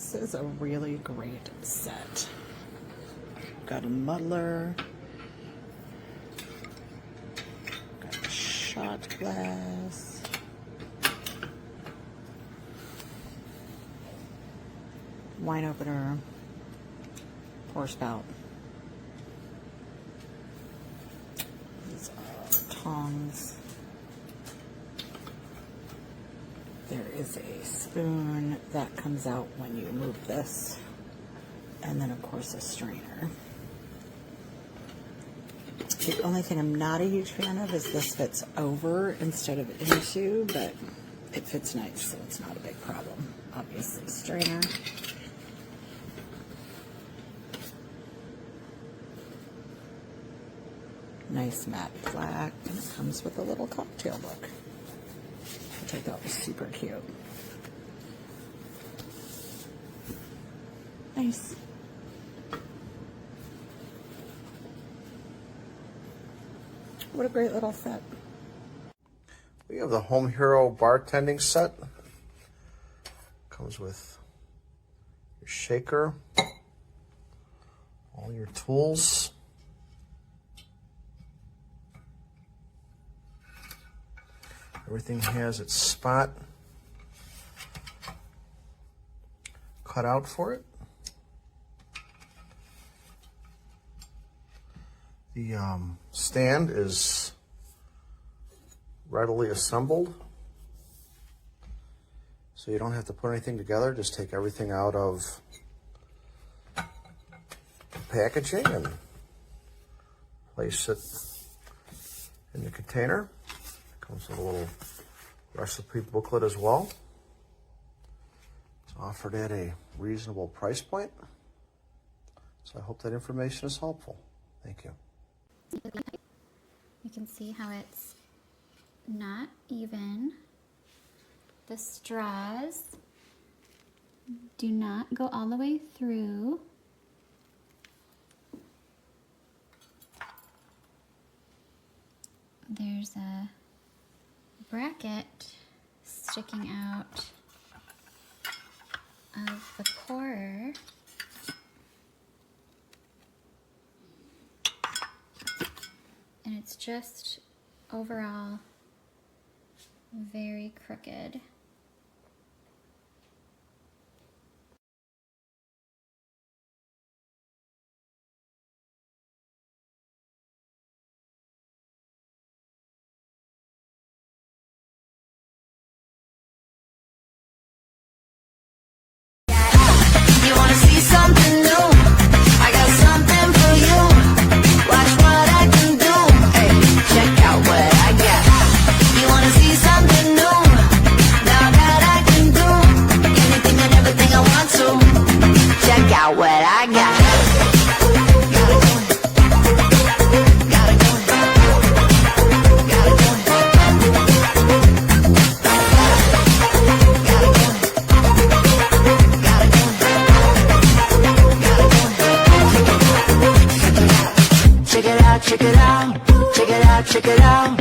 This is a really great set. Got a muddler, got a shot glass, wine opener, pour spout. These are tongs. There is a spoon that comes out when you move this, and then of course a strainer. The only thing I'm not a huge fan of is this fits over instead of into, but it fits nice, so it's not a big problem. Obviously, strainer. Nice matte black, and it comes with a little cocktail book, which I thought was super cute. Nice. What a great little set. We have the Home Hero bartending set. Comes with your shaker, all your tools. Everything has its spot cut out for it. The stand is readily assembled, so you don't have to put anything together. Just take everything out of the packaging and place it in the container. Comes with a little recipe booklet as well. It's offered at a reasonable price point, so I hope that information is helpful. Thank you. You can see how it's not even. The straws do not go all the way through. There's a bracket sticking out of the pourer. And it's just overall very crooked. You wanna see something new? I got something for you. Watch what I can do. Hey, check out what I got. You wanna see something new? Now that I can do anything and everything I want to. Check out what I got. Check it out, check it out, check it out, check it out.